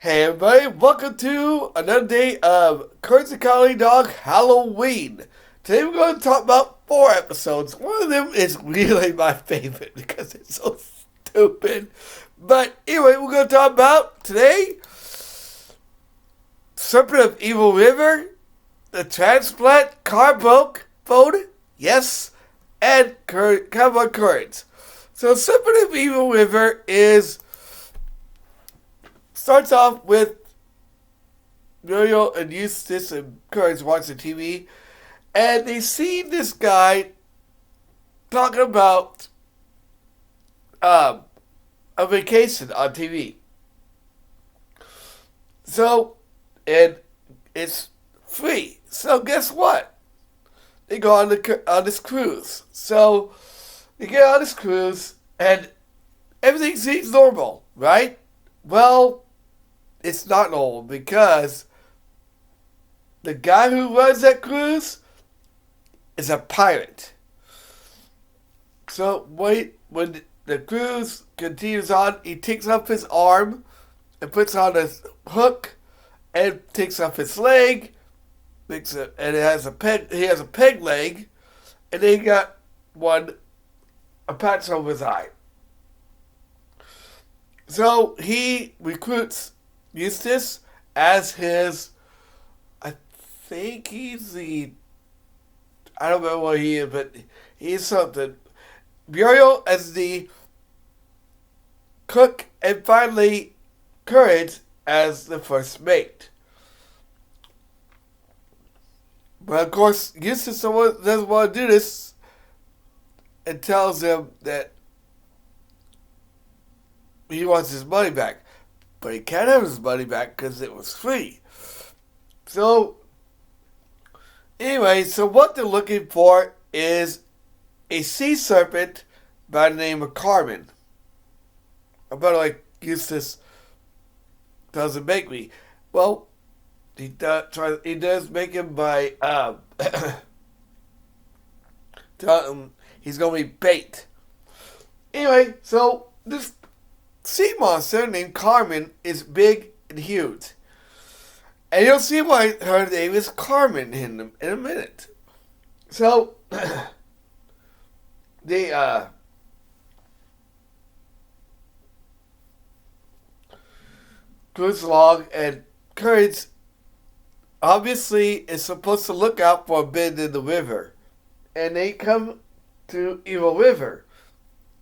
Hey everybody, welcome to another day of Cowardly Dog Halloween. Today we're going to talk about 4 episodes. One of them is really my favorite because it's so stupid. But anyway, we're going to talk about today Serpent of Evil River, the Transplant, car broke, phone, yes, and Cowboy Currents. So Serpent of Evil River starts off with Muriel and Eustace and Courage watching TV, and they see this guy talking about a vacation on TV. So, and it's free. So guess what? They go on this cruise. So they get on this cruise, and everything seems normal, right? Well, it's not normal because the guy who runs that cruise is a pirate. So when the cruise continues on, he takes off his arm and puts on a hook and takes off his leg, and it has a peg. He has a peg leg, and then he got a patch over his eye. So he recruits Eustace as his, I think I don't know what he is, but he's something. Muriel as the cook, and finally Courage as the first mate. But of course, Eustace doesn't want to do this and tells him that he wants his money back. But he can't have his money back because it was free. So, anyway, so what they're looking for is a sea serpent by the name of Carmen. By the way, Eustace doesn't make me. Well, he does make him by tell him he's going to be bait. Anyway, so this sea monster named Carmen is big and huge. And you'll see why her name is Carmen in a minute. So, they cruise along, and Courage obviously is supposed to look out for a bend in the river. And they come to Evil River,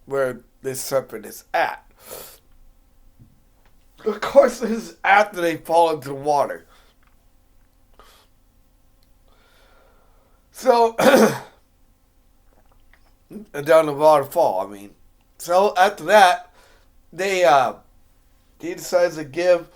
where this serpent is at. Of course, this is after they fall into the water. So, down the waterfall, I mean. So, after that, he decides to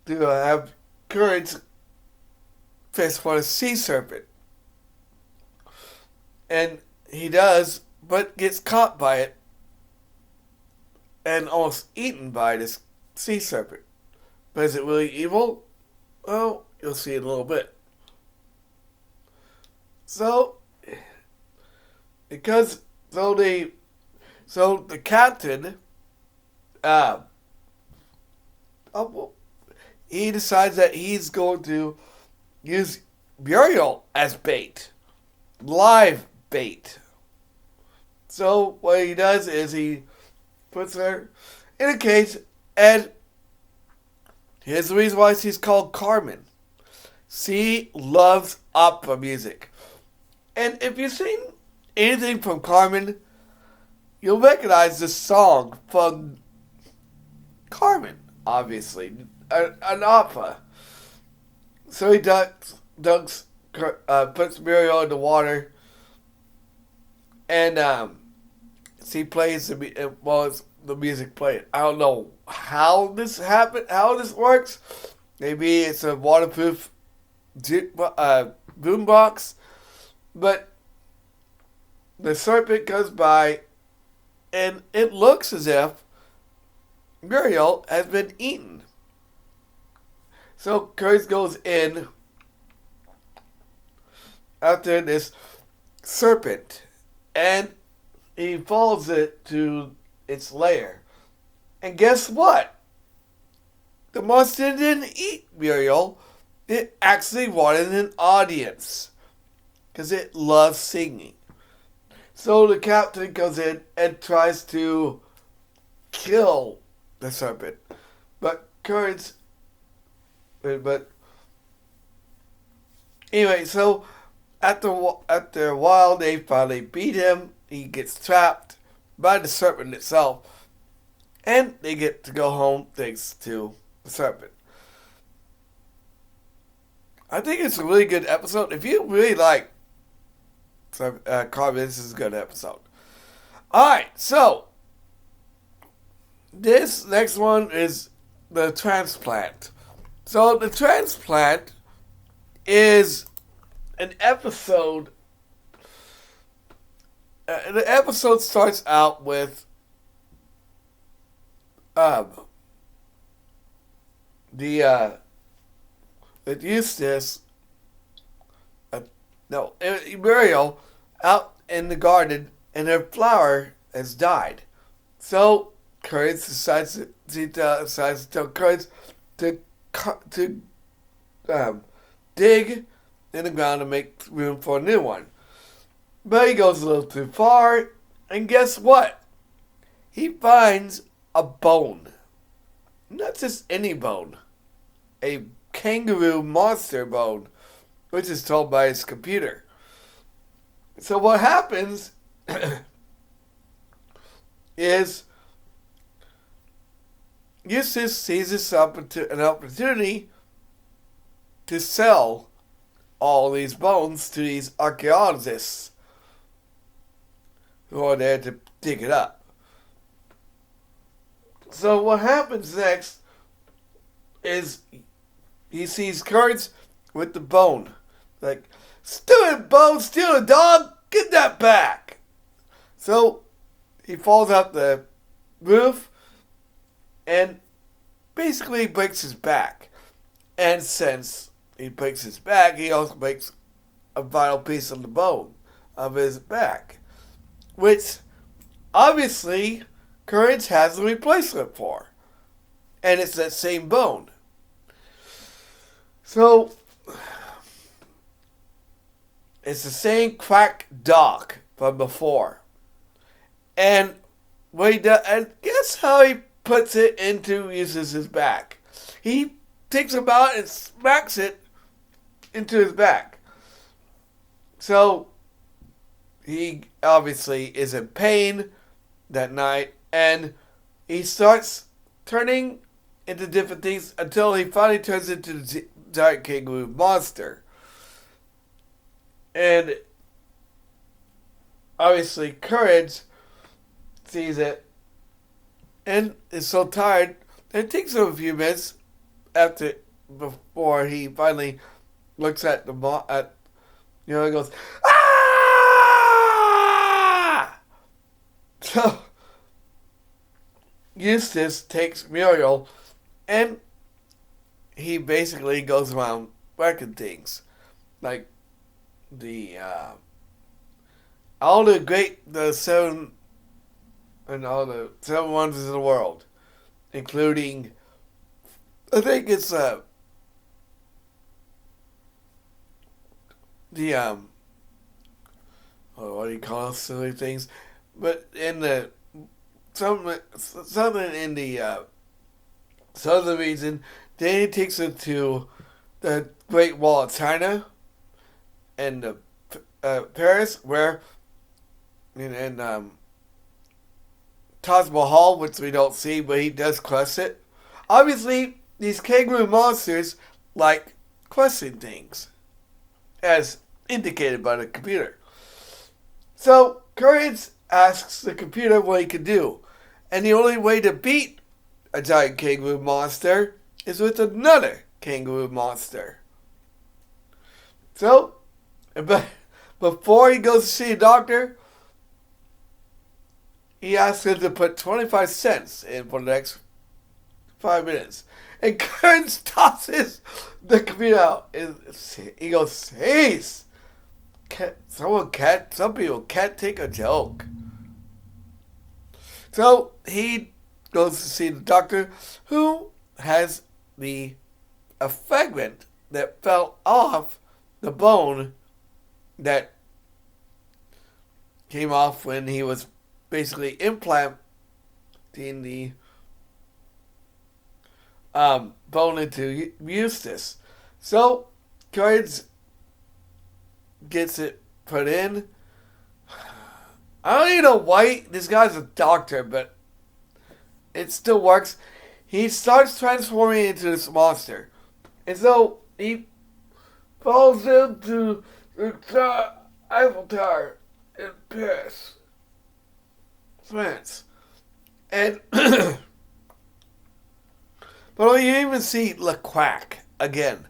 have Courage fish for a sea serpent. And he does, but gets caught by it and almost eaten by this sea serpent. But is it really evil? Well, you'll see in a little bit. So, the captain, he decides that he's going to use Muriel as bait, live bait. So what he does is he puts her in a cage, and here's the reason why she's called Carmen. She loves opera music. And if you've seen anything from Carmen, you'll recognize this song from Carmen, obviously, an opera. So he puts Muriel in the water, and she plays the music playing. I don't know how this happened, how this works. Maybe it's a waterproof boombox, but the serpent goes by, and it looks as if Muriel has been eaten. So Curtis goes in after this serpent, and he follows it to its lair. And guess what? the monster didn't eat Muriel. It actually wanted an audience because it loves singing. So the captain goes in and tries to kill the serpent. But anyway, so after a while, they finally beat him. He gets trapped by the serpent itself. And they get to go home thanks to the serpent. I think it's a really good episode. If you really like Cowboy, this is a good episode. Alright, so this next one is the Transplant. So the Transplant is an episode. The episode starts out with Eustace, Muriel, out in the garden, and her flower has died. So Courage decides to tell Courage to dig in the ground to make room for a new one. But he goes a little too far, and guess what? He finds a bone. Not just any bone. A kangaroo monster bone, which is told by his computer. So what happens is Eustace sees this an opportunity to sell all these bones to these archaeologists who are there to dig it up. So what happens next is he sees Courage with the bone. Like, stupid bone, steal a dog, get that back. So he falls out the roof and basically breaks his back. And since he breaks his back, he also breaks a vital piece of the bone of his back, which obviously Courage has a replacement for. And it's that same bone. So it's the same cracked dog from before. And and guess how he puts it into Eustace's back? He takes him out and smacks it into his back. So he obviously is in pain that night, and he starts turning into different things until he finally turns into the giant kangaroo monster. And obviously Courage sees it and is so tired that it takes him a few minutes before he finally looks at he goes, ah! So Eustace takes Muriel and he basically goes around wrecking things. Like all the seven wonders of the world, including, I think it's what do you call it, silly things, but in the something in the southern region, then he takes it to the Great Wall of China and Paris, where and Taj Mahal, which we don't see, but he does quest it. Obviously, these kangaroo monsters like questing things, as indicated by the computer. So Courage asks the computer what he can do, and the only way to beat a giant kangaroo monster is with another kangaroo monster. So, but before he goes to see a doctor, he asks him to put 25 cents in for the next 5 minutes. And Courage tosses the computer out. He goes, "Jeez, some people can't take a joke." So he goes to see the doctor, who has the a fragment that fell off the bone that came off when he was basically implanting the bone into Eustace. So, Courage gets it put in. I don't even know why this guy's a doctor, but it still works. He starts transforming into this monster. And so he falls into the Eiffel Tower in Paris, France. And but you even see Le Quack again.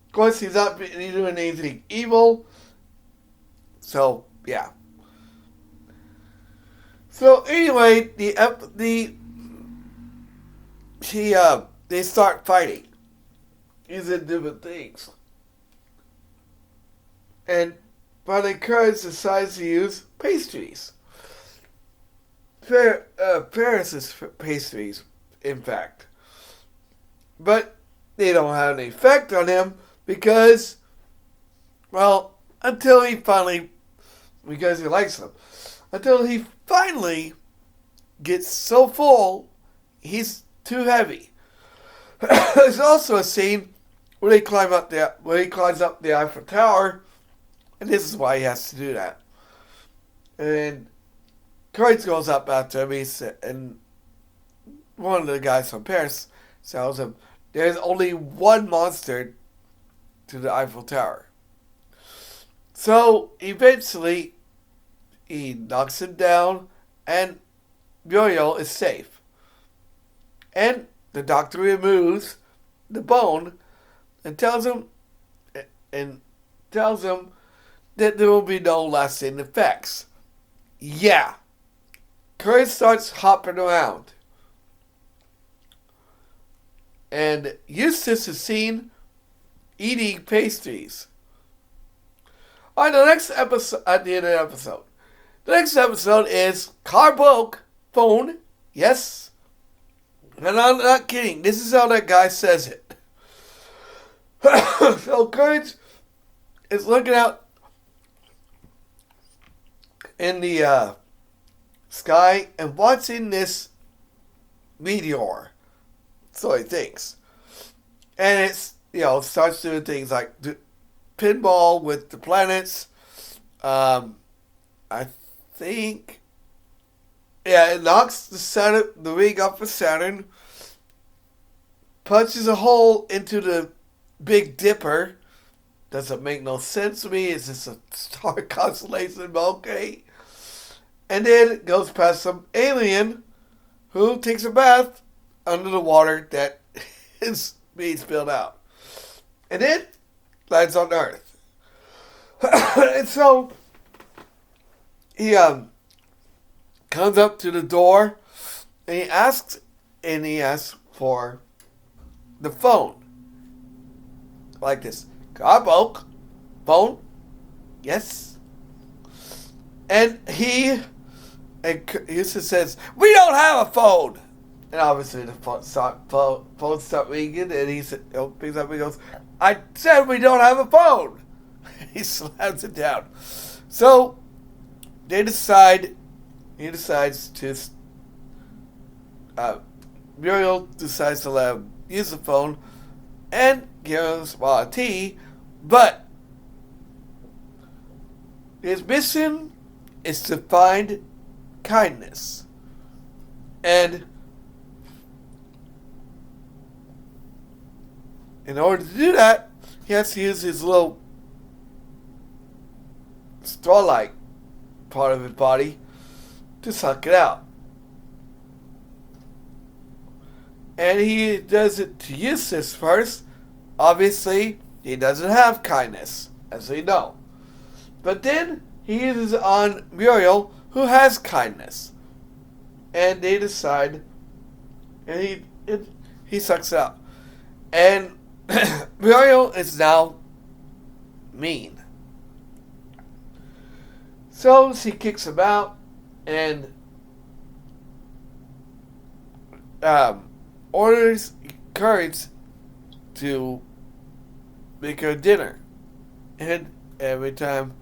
Of course, he's not doing anything evil. So, yeah. So anyway, they start fighting using different things, and finally Courage decides to use pastries. Paris's pastries, in fact, but they don't have any effect on him because, well, until he finally, because he likes them, until he finally gets so full, he's too heavy. There's also a scene where he climbs up the Eiffel Tower, and this is why he has to do that. And Courage goes up after him, and one of the guys from Paris tells him there's only one monster to the Eiffel Tower. So eventually, he knocks him down, and Muriel is safe. And the doctor removes the bone and tells him that there will be no lasting effects. Yeah. Courage starts hopping around. And Eustace is seen eating pastries. Alright, the next episode, at the end of the episode. The next episode is car broke, phone, yes. And I'm not kidding. This is how that guy says it. So Courage is looking out in the sky and watching this meteor. So he thinks. And it's, starts doing things like pinball with the planets. I think, it knocks the ring off of Saturn, punches a hole into the Big Dipper. Doesn't make no sense to me. It's just a star constellation, but okay. And then goes past some alien who takes a bath under the water that is being spilled out. And then lands on Earth. And so he comes up to the door and he asks for the phone. Like this. Car broke. Phone? Yes. And Eustace says, "We don't have a phone." And obviously the phone stopped ringing, and he picks up and goes, "I said we don't have a phone." He slams it down. So he decides to, Muriel decides to let him use the phone and gives him a tea, but his mission is to find kindness. And in order to do that, he has to use his little straw-like part of his body to suck it out. And he does it to Eustace first. Obviously, he doesn't have kindness, as we know. But then he uses it on Muriel, who has kindness. And they decide, and he sucks it out. And Muriel is now mean. So she kicks him out and orders Courage to make her dinner. And every time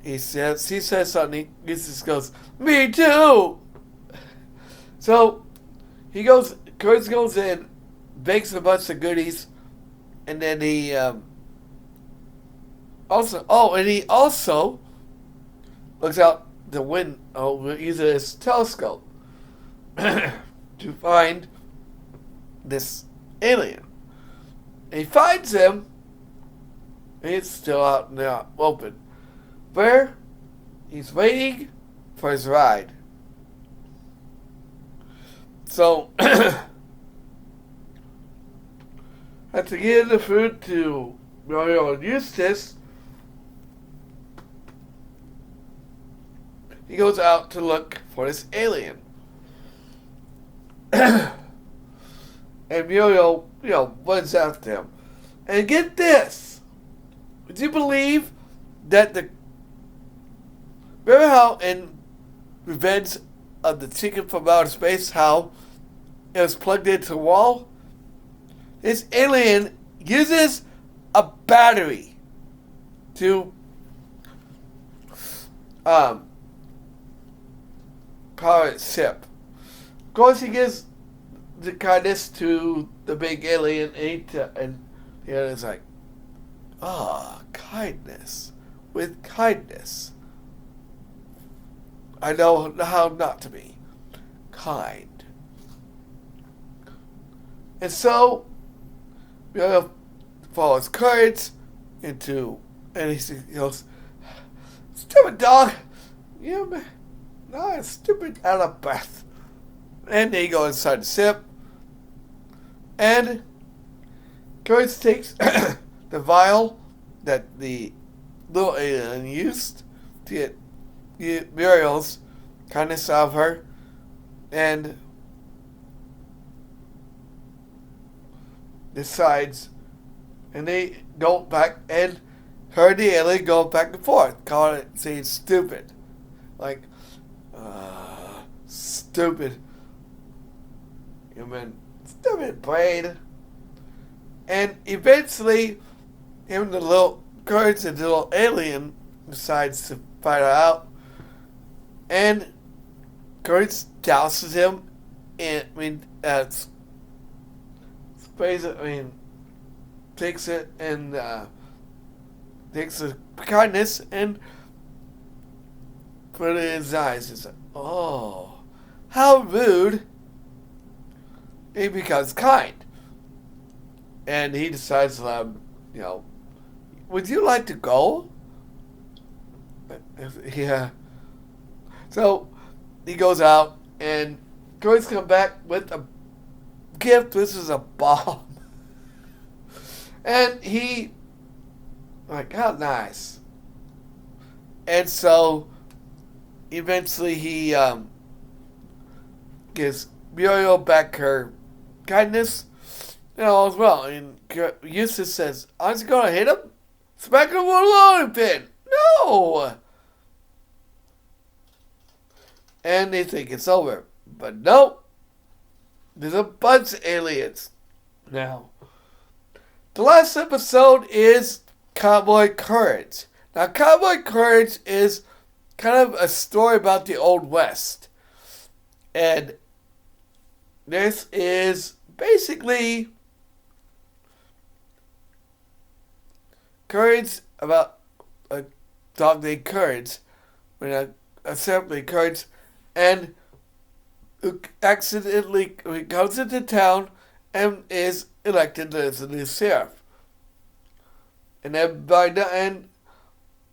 he says something, he just goes, "Me too!" So Kurtz goes in, bakes a bunch of goodies, and then he also looks out the window using his telescope to find this alien. And he finds him, and he's still out in the open, where he's waiting for his ride. So, after getting the food to Mario and Eustace, he goes out to look for this alien. And Muriel, runs after him. And get this. Would you believe that remember how in Revenge of the Chicken from Outer Space, how it was plugged into the wall? This alien uses a battery to power its ship. Of course, he gives the kindness to the big alien, and the alien's like, kindness. With kindness, I know how not to be kind. And so, follows Courage and he goes, "Stupid dog, stupid out of breath." And they go inside the ship, and Courage takes the vial that the little alien used to get Muriel's kindness out of her, and decides, and they go back, and her and the alien go back and forth, saying stupid. Like, stupid. Stupid brain. And eventually, him and the little Courage and the little alien decides to fight her out. And Courage douses him sprays it, takes it and takes the kindness and put it in his eyes. It's like, oh, how rude. He becomes kind. And he decides to let him, would you like to go? Yeah. So he goes out, and Courage comes back with a gift. This is a bomb. And he, how nice. And so eventually he gives Muriel back her kindness and all as well. And Eustace says, "Aren't you going to hit him? Smack him with a loading pin." No! And they think it's over. But nope. There's a bunch of aliens now. The last episode is Cowboy Courage. Now, Cowboy Courage is kind of a story about the Old West. And this is basically Courage about a dog named Courage, a Serpent Courage, and who accidentally comes into town and is elected as the new sheriff. And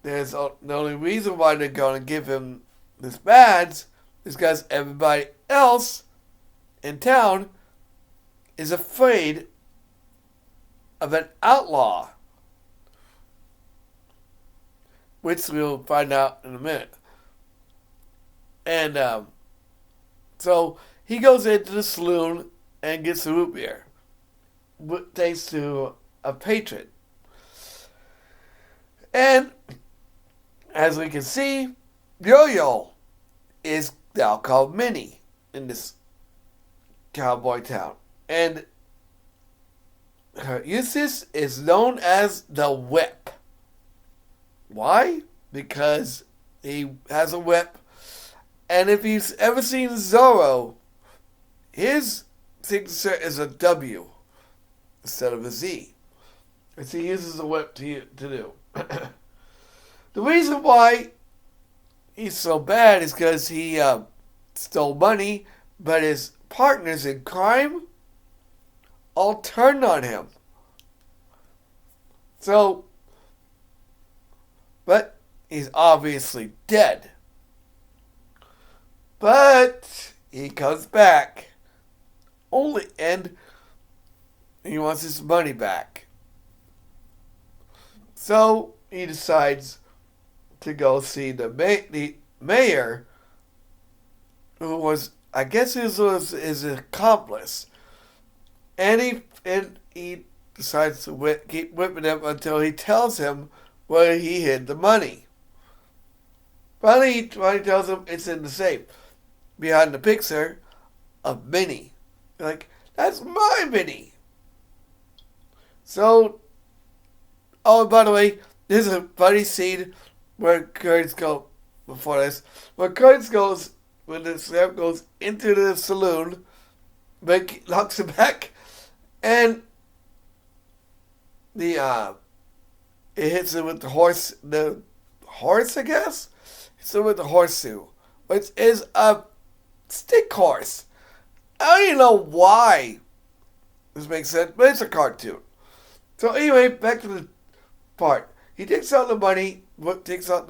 there's the only reason why they're going to give him this badge is because everybody else in town is afraid of an outlaw, which we'll find out in a minute. And so he goes into the saloon and gets a root beer, thanks to a patron. And as we can see, Yo-Yo is now called Minnie in this cowboy town. And Eustace is known as the Whip. Why? Because he has a whip. And if you've ever seen Zorro, his signature is a W instead of a Z. And he uses the whip to do. The reason why he's so bad is because he stole money, but his partners in crime all turned on him. So, but he's obviously dead. But he comes back. And he wants his money back. So he decides to go see the mayor, who was, I guess, was his accomplice. And he decides to keep whipping him until he tells him where he hid the money. Finally, he tells him it's in the safe behind the picture of Minnie. Like, that's my Minnie. So, oh, by the way, there's a funny scene where Curtis goes, before this, when the sheriff goes into the saloon, but knocks him back, and it hits him with the horse, I guess? Hits him with the horseshoe, which is a stick horse. I don't even know why this makes sense, but it's a cartoon. So anyway, back to the part. He takes out the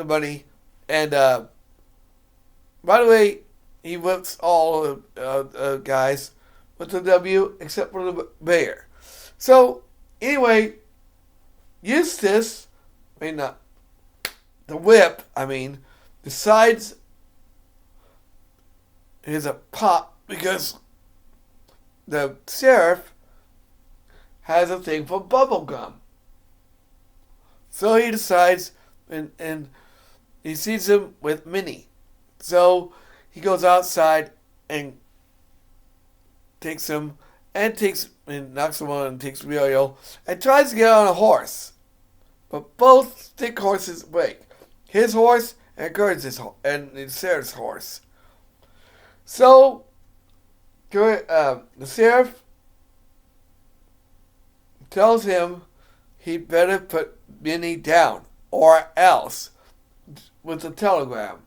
money, and by the way, he whips all the guys with the W except for the mayor. So anyway, Eustace, the Whip, decides he's a pop because the sheriff has a thing for bubble gum. So he decides, and he sees him with Minnie. So he goes outside and takes him, and knocks him on and takes Muriel, and tries to get on a horse. But both stick horses break. His horse and Curtis's and Sarah's horse. So the sheriff tells him he better put Minnie down, or else, with a telegram.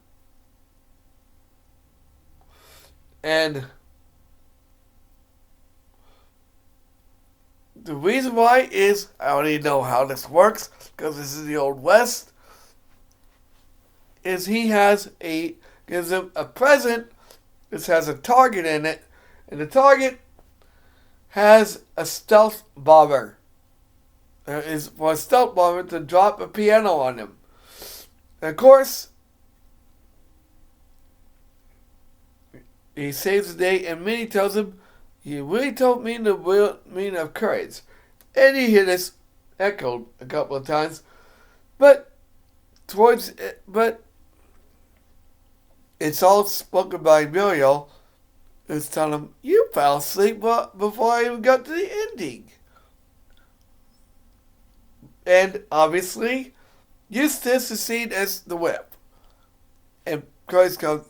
And the reason why is, I don't even know how this works, because this is the Old West, is he gives him a present. This has a target in it, and the target has a stealth bomber. Is for a stealth bomber to drop a piano on him. And of course, he saves the day, and Minnie tells him, "You really told me the real meaning of courage." And you hear this echoed a couple of times, but it's all spoken by Muriel, who's telling him, "You fell asleep before I even got to the ending." And obviously, Eustace is seen as the Whip. And Curtis goes,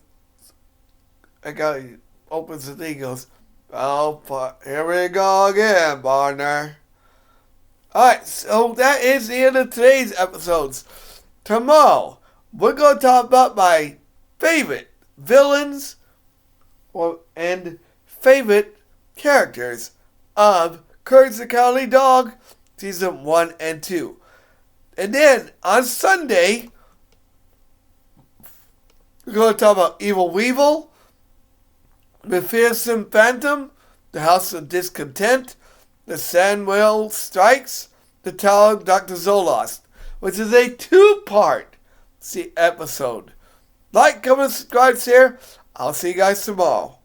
opens the thing and goes, "Oh, here we go again, partner." Alright, so that is the end of today's episodes. Tomorrow, we're going to talk about my favorite villains and favorite characters of Courage the Cowardly Dog, Season 1 and 2. And then, on Sunday, we're going to talk about Evil Weevil, the Fearsome Phantom, the House of Discontent, the Sandwell Strikes, the Tower of Dr. Zolost, which is a 2-part episode. Like, comment, subscribe, share. I'll see you guys tomorrow.